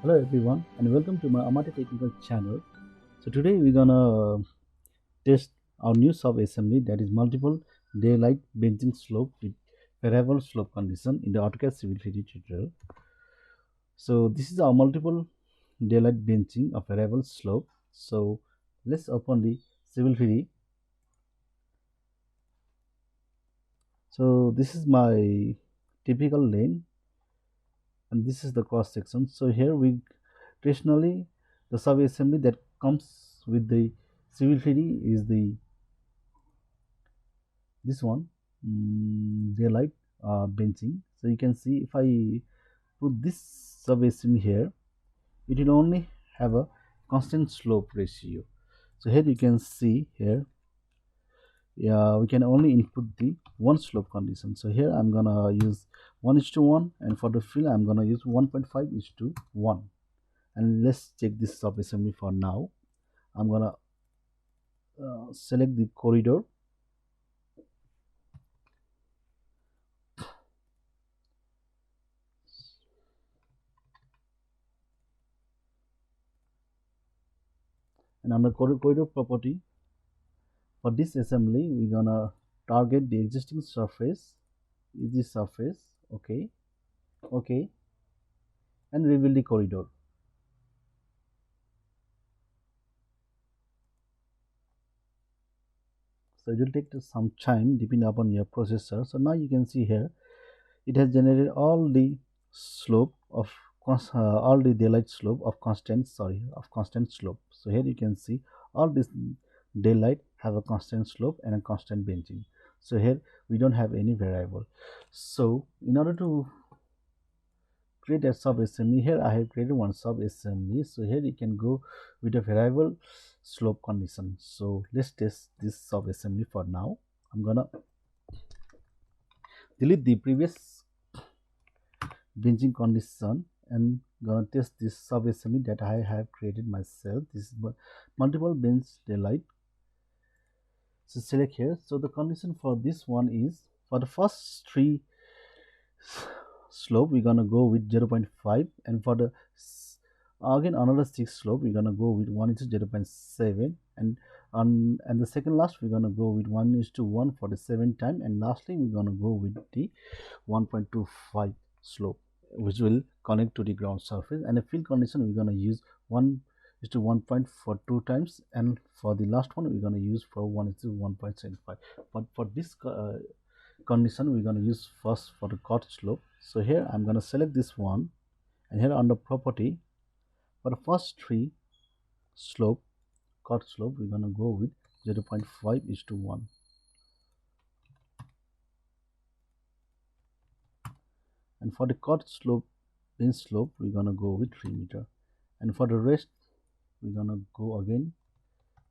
Hello everyone and welcome to my Amati Technical channel. So today we're gonna test our new sub assembly that is multiple daylight benching slope with variable slope condition in the Autocad Civil 3D tutorial. So this is our multiple daylight benching of variable slope. So let's open the Civil 3D. So this is my typical lane and this is the cross section. So here we traditionally the sub assembly that comes with the Civil 3D is the this one daylight benching. So you can see if I put this sub assembly here, it will only have a constant slope ratio. So here you can see here, yeah, we can only input the one slope condition. So here I'm gonna use 1:1, and for the fill I'm gonna use 1.5:1. And let's check this sub assembly for now. I'm gonna select the corridor, and under corridor property, for this assembly we're gonna target the existing surface, is this surface, okay, okay, and reveal the corridor. So it will take some time depending upon your processor. So now you can see here it has generated all the slope of all the daylight slope of constant slope. So here you can see all this daylight have a constant slope and a constant benching. So here we don't have any variable. So in order to create a sub assembly, here I have created one sub assembly. So here you can go with a variable slope condition. So let's test this sub assembly. For now I'm gonna delete the previous benching condition and gonna test this sub assembly that I have created myself. This is multiple bench daylight. So select here. So the condition for this one is, for the first three slope we're gonna go with 0.5, and for the again another 6 slope we're gonna go with 1 is to 0.7, and the second last we're gonna go with 1 is to 1 for the 7th time, and lastly we're gonna go with the 1.25 slope which will connect to the ground surface. And a field condition we're gonna use 1 is to 1 for 2 times, and for the last one we're gonna use for 1 is to 1.75. But for this condition we're going to use first for the cut slope. So here I'm going to select this one, and here under property, for the first three slope cut slope we're going to go with 0.5 is to 1, and for the cut slope bench slope we're going to go with 3 meter, and for the rest we're going to go again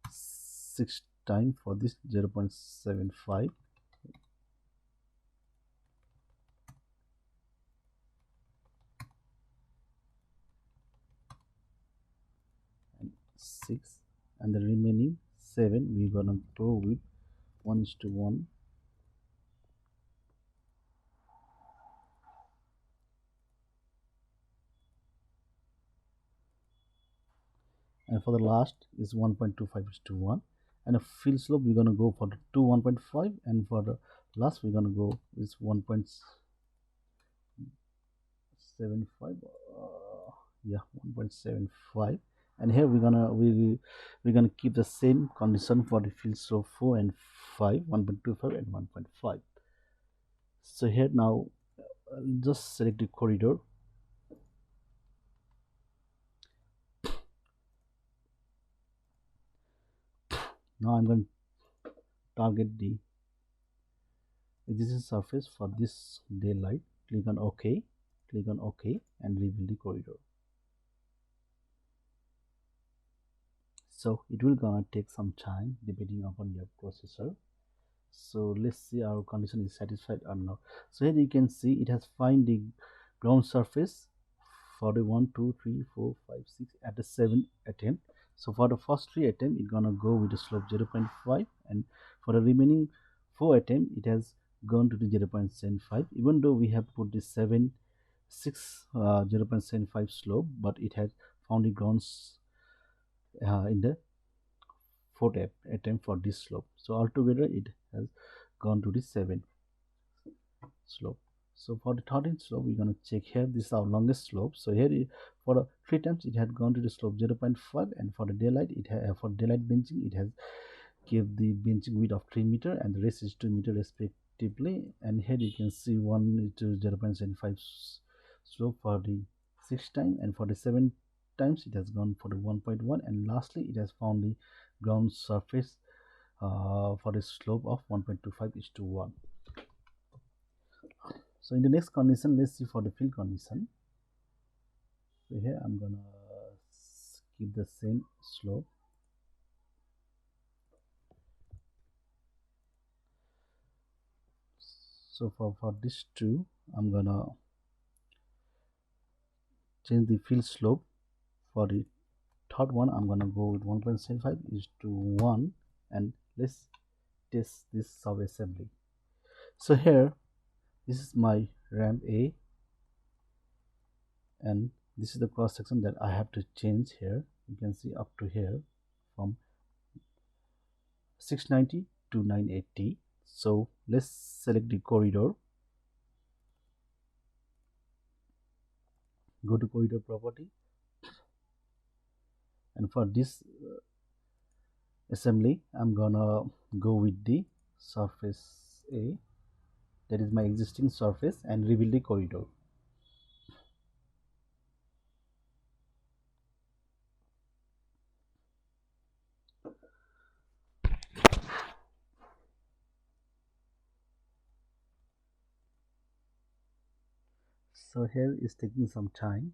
6 times for this 0.75, and 6, and the remaining 7 we're going to go with 1 is to 1. And for the last is 1.25 is to 1, and a field slope we're going to go for the 2 1.5, and for the last we're going to go is 1.75, yeah, 1.75. And here we're gonna keep the same condition for the field slope 4 and 5, 1.25 and 1.5. So here now just select the corridor. Now I'm going to target the existing surface for this daylight. Click on OK, and reveal the corridor. So it will gonna take some time depending upon your processor. So let's see our condition is satisfied or not. So here you can see it has find the ground surface for the 1 2 3 4 5 6 at the 7th attempt. So for the first 3 attempt it's gonna go with the slope 0.5, and for the remaining 4 attempt it has gone to the 0.75. Even though we have put the 7 0.75 slope, but it has found the grounds in the fourth attempt for this slope. So altogether it has gone to the 7 slope. So for the 13th slope, we're going to check here. This is our longest slope. So here for the 3 times it had gone to the slope 0.5, and for the daylight for daylight benching it has give the benching width of 3 meter and the rest is 2 meter respectively. And here you can see 1 to 0.75 slope for the 6th time, and for the 7 times it has gone for the 1.1, and lastly it has found the ground surface for the slope of 1.25 is to 1. So in the next condition, let's see for the field condition. So here I'm gonna keep the same slope. So for this two, I'm gonna change the field slope. For the third one, I'm gonna go with 1.75 is to 1, and let's test this sub assembly. So here, this is my ramp A, and this is the cross section that I have to change here. You can see up to here from 690 to 980. So let's select the corridor, go to corridor property, and for this assembly I'm gonna go with the surface A, that is my existing surface, and rebuild the corridor. So here is taking some time.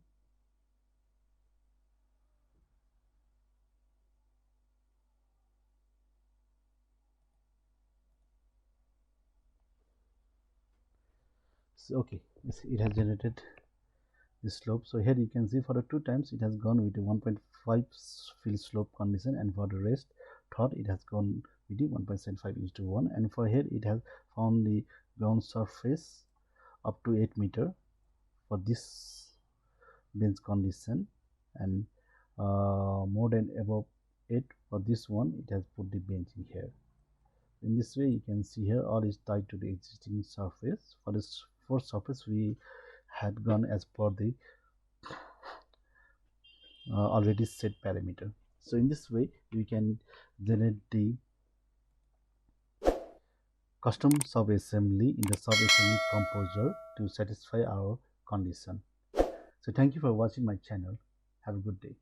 So okay, it has generated this slope. So here you can see for the 2 times it has gone with the 1.5 field slope condition, and for the rest thought it has gone with the 1.75 is to 1, and for here it has found the ground surface up to 8 meter for this bench condition, and more than above 8 for this one. It has put the benching here. In this way you can see here all is tied to the existing surface. For this fourth surface we had gone as per the already set parameter. So in this way we can generate the custom sub assembly in the sub assembly composer to satisfy our condition. So thank you for watching my channel. Have a good day.